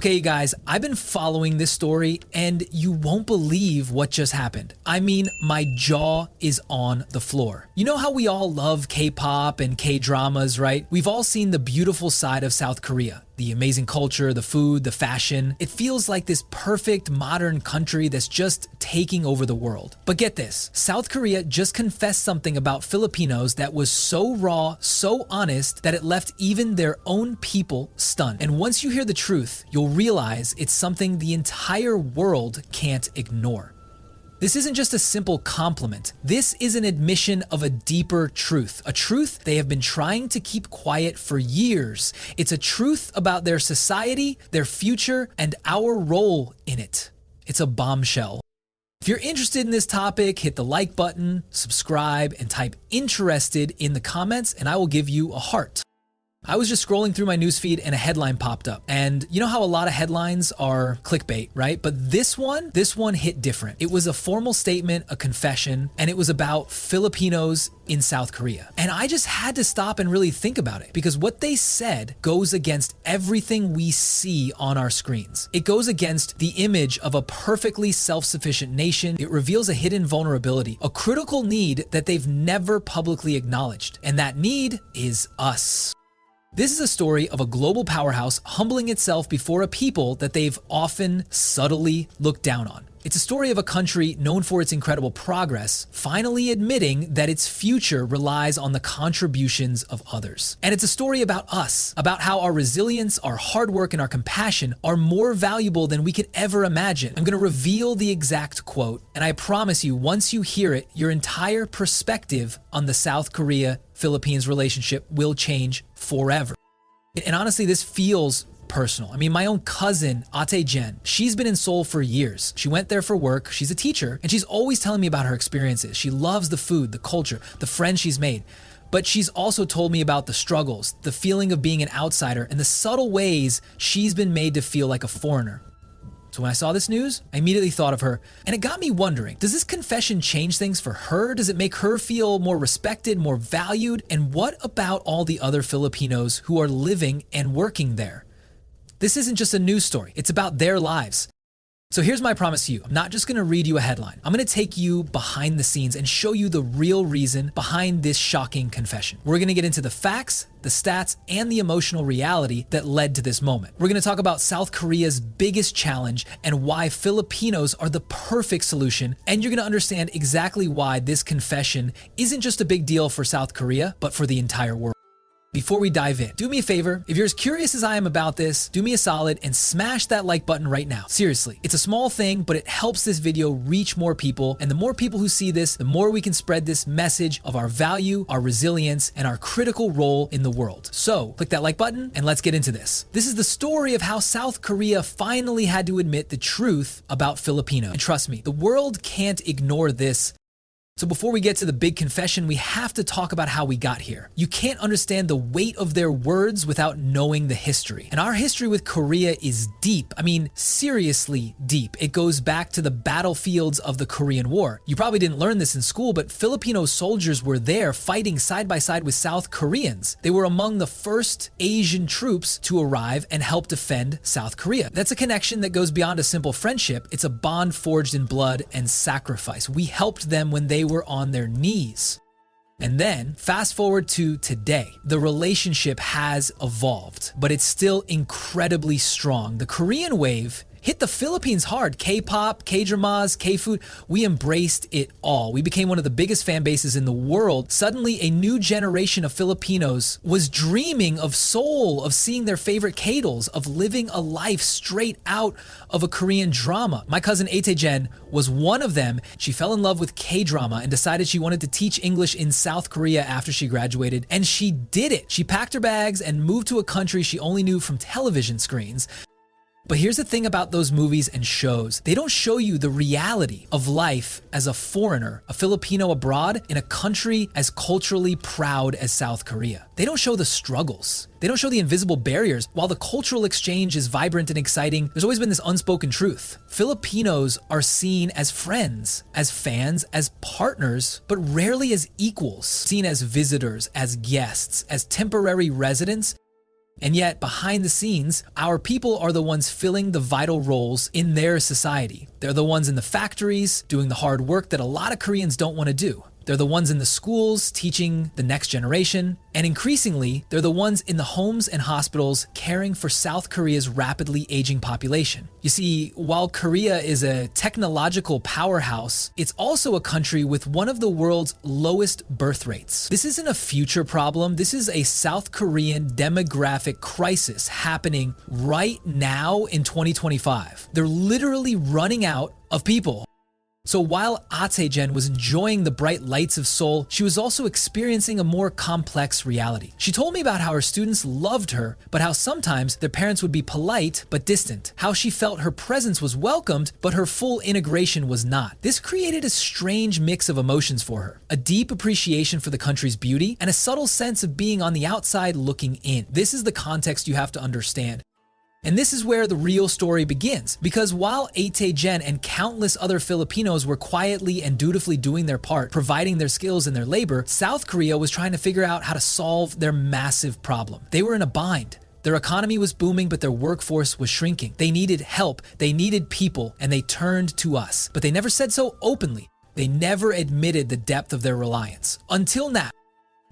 Okay, guys, I've been following this story and you won't believe what just happened. I mean, my jaw is on the floor. You know how we all love K-pop and K-dramas, right? We've all seen the beautiful side of South Korea. The amazing culture, the food, the fashion. It feels like this perfect modern country that's just taking over the world. But get this, South Korea just confessed something about Filipinos that was so raw, so honest, that it left even their own people stunned. And once you hear the truth, you'll realize it's something the entire world can't ignore. This isn't just a simple compliment. This is an admission of a deeper truth, a truth they have been trying to keep quiet for years. It's a truth about their society, their future, and our role in it. It's a bombshell. If you're interested in this topic, hit the like button, subscribe, and type interested in the comments, and I will give you a heart. I was just scrolling through my newsfeed and a headline popped up. And you know how a lot of headlines are clickbait, right? But this one hit different. It was a formal statement, a confession, and it was about Filipinos in South Korea. And I just had to stop and really think about it because what they said goes against everything we see on our screens. It goes against the image of a perfectly self-sufficient nation. It reveals a hidden vulnerability, a critical need that they've never publicly acknowledged. And that need is us. This is a story of a global powerhouse humbling itself before a people that they've often subtly looked down on. It's a story of a country known for its incredible progress, finally admitting that its future relies on the contributions of others. And it's a story about us, about how our resilience, our hard work, and our compassion are more valuable than we could ever imagine. I'm going to reveal the exact quote, and I promise you, once you hear it, your entire perspective on the South Korea-Philippines relationship will change forever. And honestly, this feels personal. I mean, my own cousin, Ate Jen, she's been in Seoul for years. She went there for work. She's a teacher, and she's always telling me about her experiences. She loves the food, the culture, the friends she's made. But she's also told me about the struggles, the feeling of being an outsider, and the subtle ways she's been made to feel like a foreigner. So when I saw this news, I immediately thought of her, and it got me wondering, does this confession change things for her? Does it make her feel more respected, more valued? And what about all the other Filipinos who are living and working there? This isn't just a news story, it's about their lives. So here's my promise to you. I'm not just gonna read you a headline. I'm gonna take you behind the scenes and show you the real reason behind this shocking confession. We're gonna get into the facts, the stats, and the emotional reality that led to this moment. We're gonna talk about South Korea's biggest challenge and why Filipinos are the perfect solution. And you're gonna understand exactly why this confession isn't just a big deal for South Korea, but for the entire world. Before we dive in, do me a favor, if you're as curious as I am about this, do me a solid and smash that like button right now. Seriously, it's a small thing, but it helps this video reach more people, and the more people who see this, the more we can spread this message of our value, our resilience, and our critical role in the world. So, click that like button and let's get into this. This is the story of how South Korea finally had to admit the truth about Filipino. And trust me, the world can't ignore this. So before we get to the big confession, we have to talk about how we got here. You can't understand the weight of their words without knowing the history. And our history with Korea is deep. I mean, seriously deep. It goes back to the battlefields of the Korean War. You probably didn't learn this in school, but Filipino soldiers were there fighting side by side with South Koreans. They were among the first Asian troops to arrive and help defend South Korea. That's a connection that goes beyond a simple friendship. It's a bond forged in blood and sacrifice. We helped them when they were on their knees. And then fast forward to today. The relationship has evolved, but it's still incredibly strong. The Korean wave hit the Philippines hard. K-pop, K-dramas, K-food, we embraced it all. We became one of the biggest fan bases in the world. Suddenly, a new generation of Filipinos was dreaming of Seoul, of seeing their favorite K-dolls, of living a life straight out of a Korean drama. My cousin Ate Jen was one of them. She fell in love with K-drama and decided she wanted to teach English in South Korea after she graduated, and she did it. She packed her bags and moved to a country she only knew from television screens. But here's the thing about those movies and shows. They don't show you the reality of life as a foreigner, a Filipino abroad in a country as culturally proud as South Korea. They don't show the struggles. They don't show the invisible barriers. While the cultural exchange is vibrant and exciting, there's always been this unspoken truth. Filipinos are seen as friends, as fans, as partners, but rarely as equals. Seen as visitors, as guests, as temporary residents. And yet, behind the scenes, our people are the ones filling the vital roles in their society. They're the ones in the factories doing the hard work that a lot of Koreans don't want to do. They're the ones in the schools teaching the next generation. And increasingly, they're the ones in the homes and hospitals caring for South Korea's rapidly aging population. You see, while Korea is a technological powerhouse, it's also a country with one of the world's lowest birth rates. This isn't a future problem. This is a South Korean demographic crisis happening right now in 2025. They're literally running out of people. So while Jen was enjoying the bright lights of Seoul, she was also experiencing a more complex reality. She told me about how her students loved her, but how sometimes their parents would be polite but distant. How she felt her presence was welcomed, but her full integration was not. This created a strange mix of emotions for her. A deep appreciation for the country's beauty, and a subtle sense of being on the outside looking in. This is the context you have to understand. And this is where the real story begins, because while Jen and countless other Filipinos were quietly and dutifully doing their part, providing their skills and their labor, South Korea was trying to figure out how to solve their massive problem. They were in a bind. Their economy was booming, but their workforce was shrinking. They needed help, they needed people, and they turned to us. But they never said so openly. They never admitted the depth of their reliance. Until now.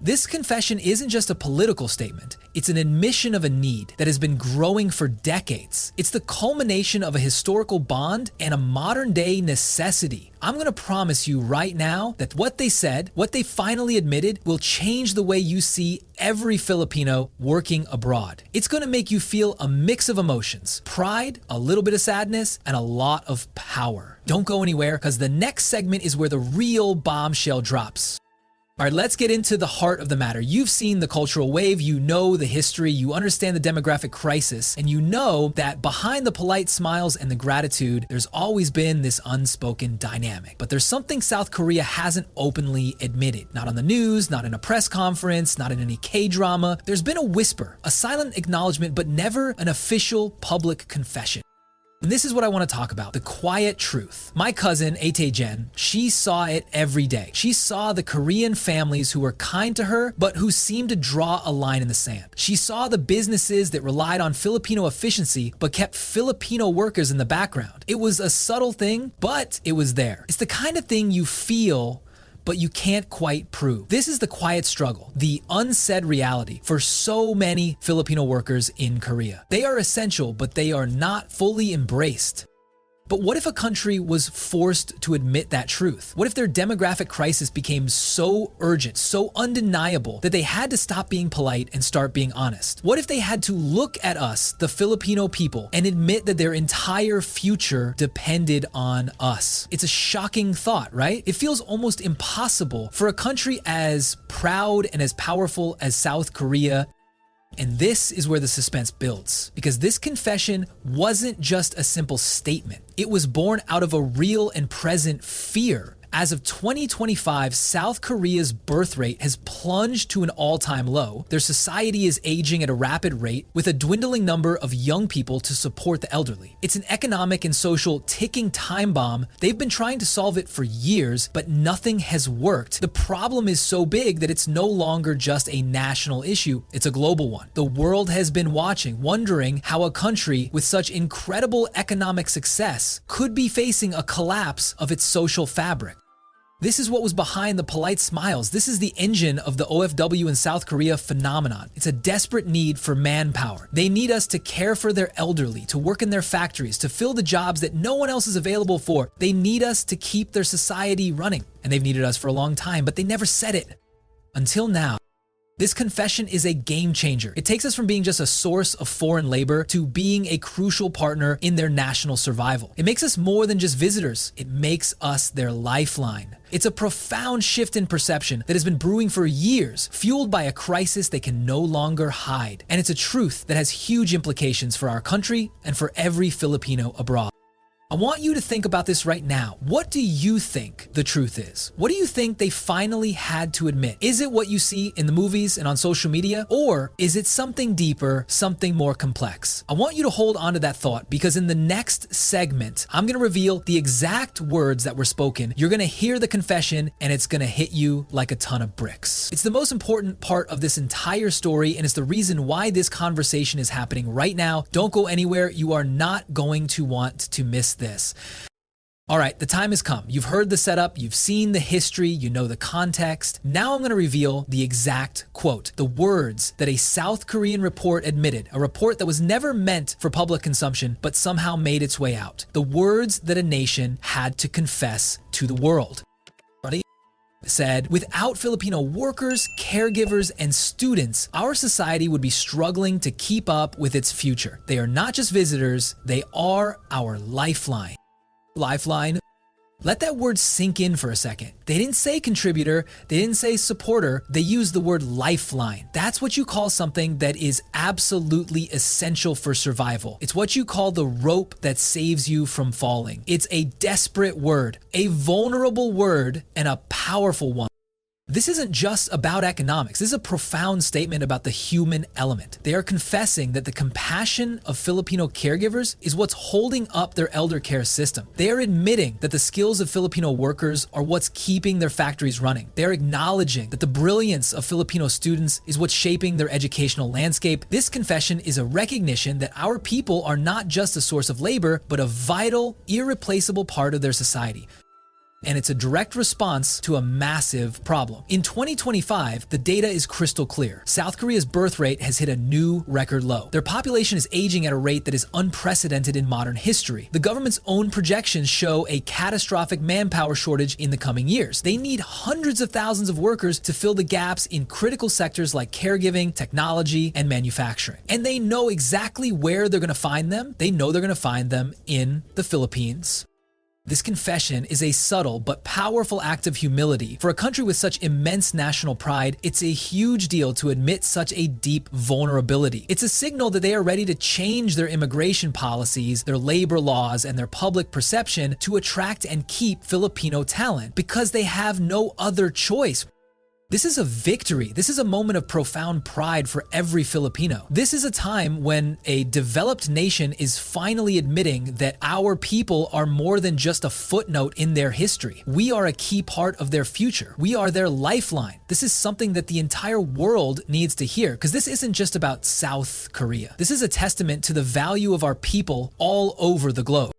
This confession isn't just a political statement, it's an admission of a need that has been growing for decades. It's the culmination of a historical bond and a modern-day necessity. I'm gonna promise you right now that what they said, what they finally admitted, will change the way you see every Filipino working abroad. It's gonna make you feel a mix of emotions, pride, a little bit of sadness, and a lot of power. Don't go anywhere, because the next segment is where the real bombshell drops. All right, let's get into the heart of the matter. You've seen the cultural wave, you know the history, you understand the demographic crisis, and you know that behind the polite smiles and the gratitude, there's always been this unspoken dynamic. But there's something South Korea hasn't openly admitted. Not on the news, not in a press conference, not in any K-drama. There's been a whisper, a silent acknowledgement, but never an official public confession. And this is what I want to talk about, the quiet truth. My cousin, Jen, she saw it every day. She saw the Korean families who were kind to her, but who seemed to draw a line in the sand. She saw the businesses that relied on Filipino efficiency, but kept Filipino workers in the background. It was a subtle thing, but it was there. It's the kind of thing you feel, but you can't quite prove. This is the quiet struggle, the unsaid reality for so many Filipino workers in Korea. They are essential, but they are not fully embraced. But what if a country was forced to admit that truth? What if their demographic crisis became so urgent, so undeniable, that they had to stop being polite and start being honest? What if they had to look at us, the Filipino people, and admit that their entire future depended on us? It's a shocking thought, right? It feels almost impossible for a country as proud and as powerful as South Korea. And this is where the suspense builds, because this confession wasn't just a simple statement. It was born out of a real and present fear. As of 2025, South Korea's birth rate has plunged to an all-time low. Their society is aging at a rapid rate, with a dwindling number of young people to support the elderly. It's an economic and social ticking time bomb. They've been trying to solve it for years, but nothing has worked. The problem is so big that it's no longer just a national issue, it's a global one. The world has been watching, wondering how a country with such incredible economic success could be facing a collapse of its social fabric. This is what was behind the polite smiles. This is the engine of the OFW in South Korea phenomenon. It's a desperate need for manpower. They need us to care for their elderly, to work in their factories, to fill the jobs that no one else is available for. They need us to keep their society running. And they've needed us for a long time, but they never said it. Until now. This confession is a game changer. It takes us from being just a source of foreign labor to being a crucial partner in their national survival. It makes us more than just visitors. It makes us their lifeline. It's a profound shift in perception that has been brewing for years, fueled by a crisis they can no longer hide. And it's a truth that has huge implications for our country and for every Filipino abroad. I want you to think about this right now. What do you think the truth is? What do you think they finally had to admit? Is it what you see in the movies and on social media? Or is it something deeper, something more complex? I want you to hold on to that thought, because in the next segment, I'm going to reveal the exact words that were spoken. You're going to hear the confession and it's going to hit you like a ton of bricks. It's the most important part of this entire story, and it's the reason why this conversation is happening right now. Don't go anywhere. You are not going to want to miss this. All right, the time has come. You've heard the setup, you've seen the history, you know the context. Now I'm going to reveal the exact quote, the words that a South Korean report admitted, a report that was never meant for public consumption, but somehow made its way out. The words that a nation had to confess to the world. Said, without Filipino workers, caregivers, and students, our society would be struggling to keep up with its future. They are not just visitors, they are our lifeline. Lifeline? Let that word sink in for a second. They didn't say contributor, they didn't say supporter, they used the word lifeline. That's what you call something that is absolutely essential for survival. It's what you call the rope that saves you from falling. It's a desperate word, a vulnerable word, and a powerful one. This isn't just about economics. This is a profound statement about the human element. They are confessing that the compassion of Filipino caregivers is what's holding up their elder care system. They are admitting that the skills of Filipino workers are what's keeping their factories running. They are acknowledging that the brilliance of Filipino students is what's shaping their educational landscape. This confession is a recognition that our people are not just a source of labor, but a vital, irreplaceable part of their society. And it's a direct response to a massive problem. In 2025, the data is crystal clear. South Korea's birth rate has hit a new record low. Their population is aging at a rate that is unprecedented in modern history. The government's own projections show a catastrophic manpower shortage in the coming years. They need hundreds of thousands of workers to fill the gaps in critical sectors like caregiving, technology, and manufacturing. And they know exactly where they're going to find them. They know they're going to find them in the Philippines. This confession is a subtle but powerful act of humility. For a country with such immense national pride, it's a huge deal to admit such a deep vulnerability. It's a signal that they are ready to change their immigration policies, their labor laws, and their public perception to attract and keep Filipino talent, because they have no other choice. This is a victory. This is a moment of profound pride for every Filipino. This is a time when a developed nation is finally admitting that our people are more than just a footnote in their history. We are a key part of their future. We are their lifeline. This is something that the entire world needs to hear, because this isn't just about South Korea. This is a testament to the value of our people all over the globe.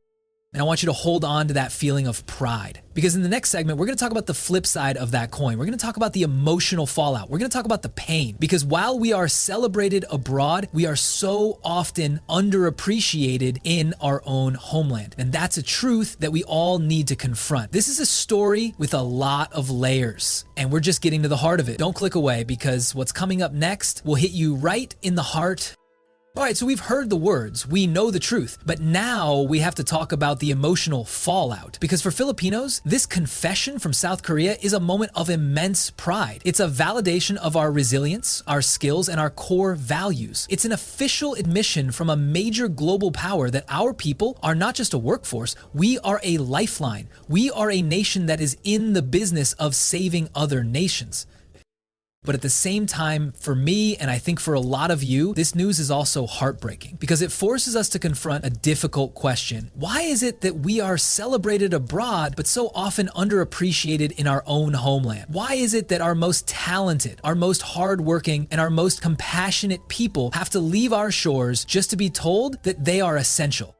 And I want you to hold on to that feeling of pride, because in the next segment, we're going to talk about the flip side of that coin. We're going to talk about the emotional fallout. We're going to talk about the pain, because while we are celebrated abroad, we are so often underappreciated in our own homeland. And that's a truth that we all need to confront. This is a story with a lot of layers, and we're just getting to the heart of it. Don't click away, because what's coming up next will hit you right in the heart. All right, so we've heard the words, we know the truth, but now we have to talk about the emotional fallout. Because for Filipinos, this confession from South Korea is a moment of immense pride. It's a validation of our resilience, our skills, and our core values. It's an official admission from a major global power that our people are not just a workforce, we are a lifeline. We are a nation that is in the business of saving other nations. But at the same time, for me, and I think for a lot of you, this news is also heartbreaking, because it forces us to confront a difficult question. Why is it that we are celebrated abroad, but so often underappreciated in our own homeland? Why is it that our most talented, our most hardworking, and our most compassionate people have to leave our shores just to be told that they are essential?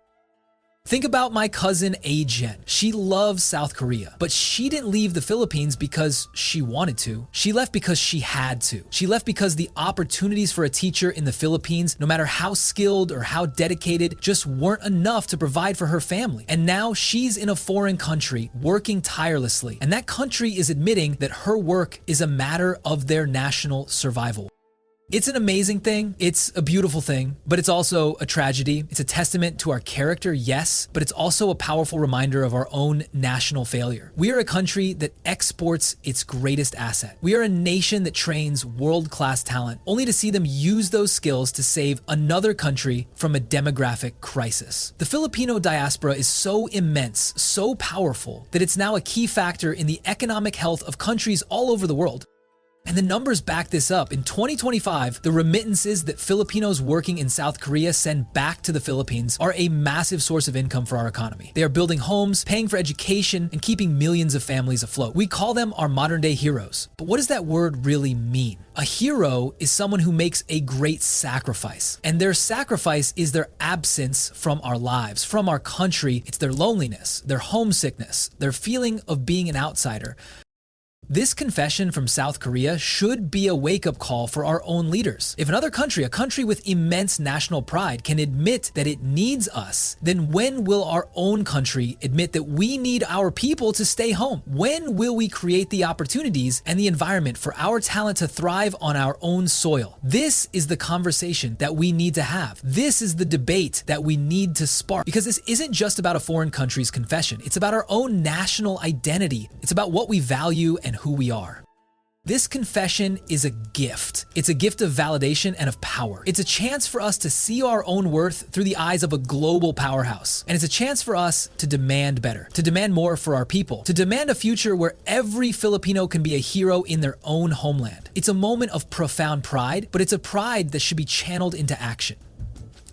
Think about my cousin A-Jen. She loves South Korea, but she didn't leave the Philippines because she wanted to. She left because she had to. She left because the opportunities for a teacher in the Philippines, no matter how skilled or how dedicated, just weren't enough to provide for her family. And now she's in a foreign country working tirelessly, and that country is admitting that her work is a matter of their national survival. It's an amazing thing, it's a beautiful thing, but it's also a tragedy. It's a testament to our character, yes, but it's also a powerful reminder of our own national failure. We are a country that exports its greatest asset. We are a nation that trains world-class talent, only to see them use those skills to save another country from a demographic crisis. The Filipino diaspora is so immense, so powerful, that it's now a key factor in the economic health of countries all over the world. And the numbers back this up. In 2025, the remittances that Filipinos working in South Korea send back to the Philippines are a massive source of income for our economy. They are building homes, paying for education, and keeping millions of families afloat. We call them our modern-day heroes. But what does that word really mean? A hero is someone who makes a great sacrifice. And their sacrifice is their absence from our lives, from our country. It's their loneliness, their homesickness, their feeling of being an outsider. This confession from South Korea should be a wake-up call for our own leaders. If another country, a country with immense national pride, can admit that it needs us, then when will our own country admit that we need our people to stay home? When will we create the opportunities and the environment for our talent to thrive on our own soil? This is the conversation that we need to have. This is the debate that we need to spark, because this isn't just about a foreign country's confession. It's about our own national identity. It's about what we value and who we are. This confession is a gift. It's a gift of validation and of power. It's a chance for us to see our own worth through the eyes of a global powerhouse. And it's a chance for us to demand better, to demand more for our people, to demand a future where every Filipino can be a hero in their own homeland. It's a moment of profound pride, but it's a pride that should be channeled into action.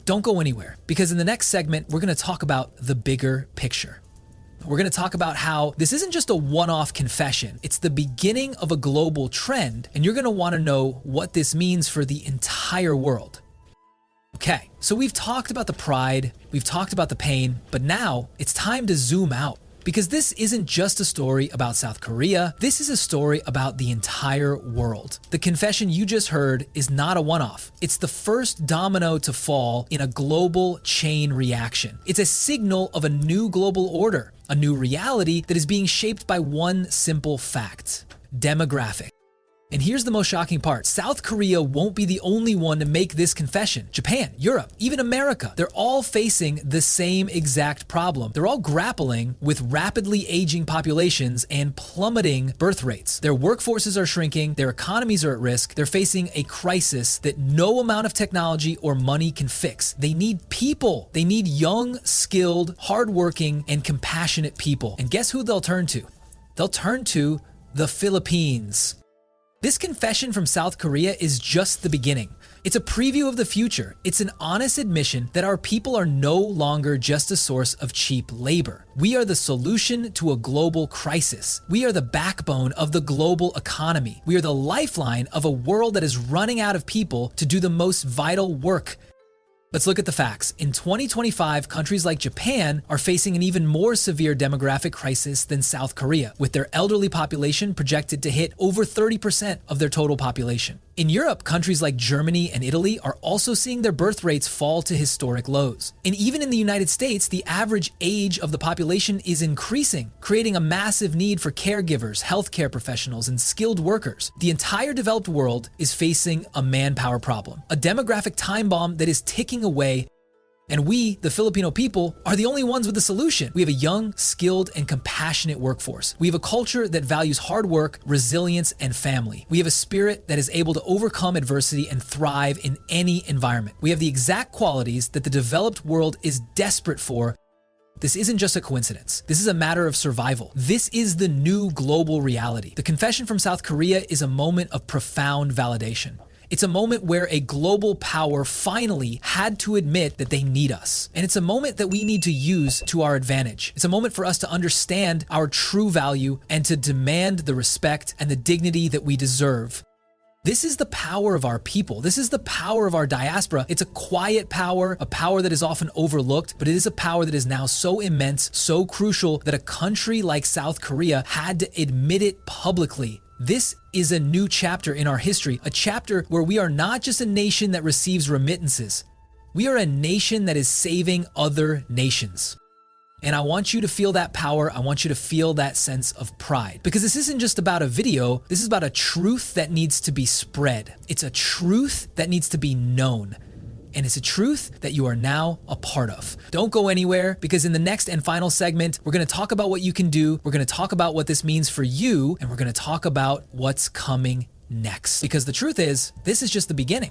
Don't go anywhere, because in the next segment, we're going to talk about the bigger picture. We're going to talk about how this isn't just a one-off confession. It's the beginning of a global trend, and you're going to want to know what this means for the entire world. Okay, so we've talked about the pride, we've talked about the pain, but now it's time to zoom out. Because this isn't just a story about South Korea, this is a story about the entire world. The confession you just heard is not a one-off. It's the first domino to fall in a global chain reaction. It's a signal of a new global order, a new reality that is being shaped by one simple fact: demographic. And here's the most shocking part. South Korea won't be the only one to make this confession. Japan, Europe, even America, they're all facing the same exact problem. They're all grappling with rapidly aging populations and plummeting birth rates. Their workforces are shrinking, their economies are at risk, they're facing a crisis that no amount of technology or money can fix. They need people. They need young, skilled, hardworking, and compassionate people. And guess who they'll turn to? They'll turn to the Philippines. This confession from South Korea is just the beginning. It's a preview of the future. It's an honest admission that our people are no longer just a source of cheap labor. We are the solution to a global crisis. We are the backbone of the global economy. We are the lifeline of a world that is running out of people to do the most vital work. Let's look at the facts. In 2025, countries like Japan are facing an even more severe demographic crisis than South Korea, with their elderly population projected to hit over 30% of their total population. In Europe, countries like Germany and Italy are also seeing their birth rates fall to historic lows. And even in the United States, the average age of the population is increasing, creating a massive need for caregivers, healthcare professionals, and skilled workers. The entire developed world is facing a manpower problem, a demographic time bomb that is ticking away. And we, the Filipino people, are the only ones with the solution. We have a young, skilled, and compassionate workforce. We have a culture that values hard work, resilience, and family. We have a spirit that is able to overcome adversity and thrive in any environment. We have the exact qualities that the developed world is desperate for. This isn't just a coincidence. This is a matter of survival. This is the new global reality. The confession from South Korea is a moment of profound validation. It's a moment where a global power finally had to admit that they need us. And it's a moment that we need to use to our advantage. It's a moment for us to understand our true value and to demand the respect and the dignity that we deserve. This is the power of our people. This is the power of our diaspora. It's a quiet power, a power that is often overlooked, but it is a power that is now so immense, so crucial that a country like South Korea had to admit it publicly. This is a new chapter in our history, a chapter where we are not just a nation that receives remittances. We are a nation that is saving other nations. And I want you to feel that power. I want you to feel that sense of pride. Because this isn't just about a video, this is about a truth that needs to be spread. It's a truth that needs to be known. And it's a truth that you are now a part of. Don't go anywhere, because in the next and final segment, we're gonna talk about what you can do, we're gonna talk about what this means for you, and we're gonna talk about what's coming next. Because the truth is, this is just the beginning.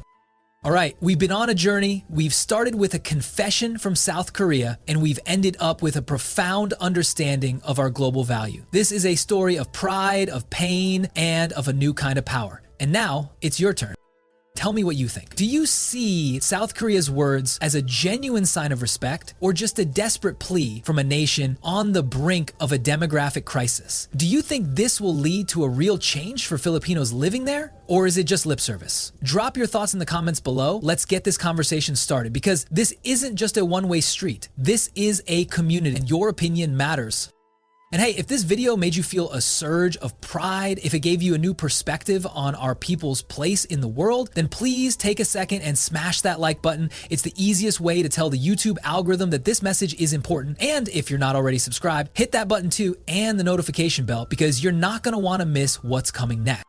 All right, we've been on a journey. We've started with a confession from South Korea, and we've ended up with a profound understanding of our global value. This is a story of pride, of pain, and of a new kind of power. And now it's your turn. Tell me what you think. Do you see South Korea's words as a genuine sign of respect, or just a desperate plea from a nation on the brink of a demographic crisis? Do you think this will lead to a real change for Filipinos living there? Or is it just lip service? Drop your thoughts in the comments below. Let's get this conversation started, because this isn't just a one-way street. This is a community, and your opinion matters. And hey, if this video made you feel a surge of pride, if it gave you a new perspective on our people's place in the world, then please take a second and smash that like button. It's the easiest way to tell the YouTube algorithm that this message is important. And if you're not already subscribed, hit that button too, and the notification bell, because you're not gonna wanna miss what's coming next.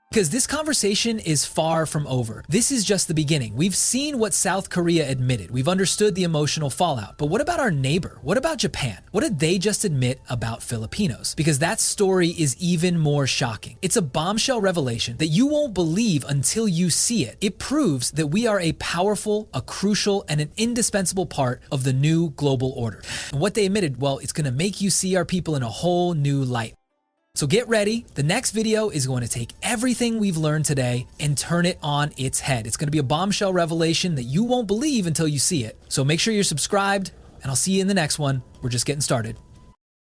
Because this conversation is far from over. This is just the beginning. We've seen what South Korea admitted. We've understood the emotional fallout. But what about our neighbor? What about Japan? What did they just admit about Filipinos? Because that story is even more shocking. It's a bombshell revelation that you won't believe until you see it. It proves that we are a powerful, a crucial, and an indispensable part of the new global order. And what they admitted, well, it's gonna make you see our people in a whole new light. So get ready. The next video is going to take everything we've learned today and turn it on its head. It's going to be a bombshell revelation that you won't believe until you see it. So make sure you're subscribed, and I'll see you in the next one. We're just getting started.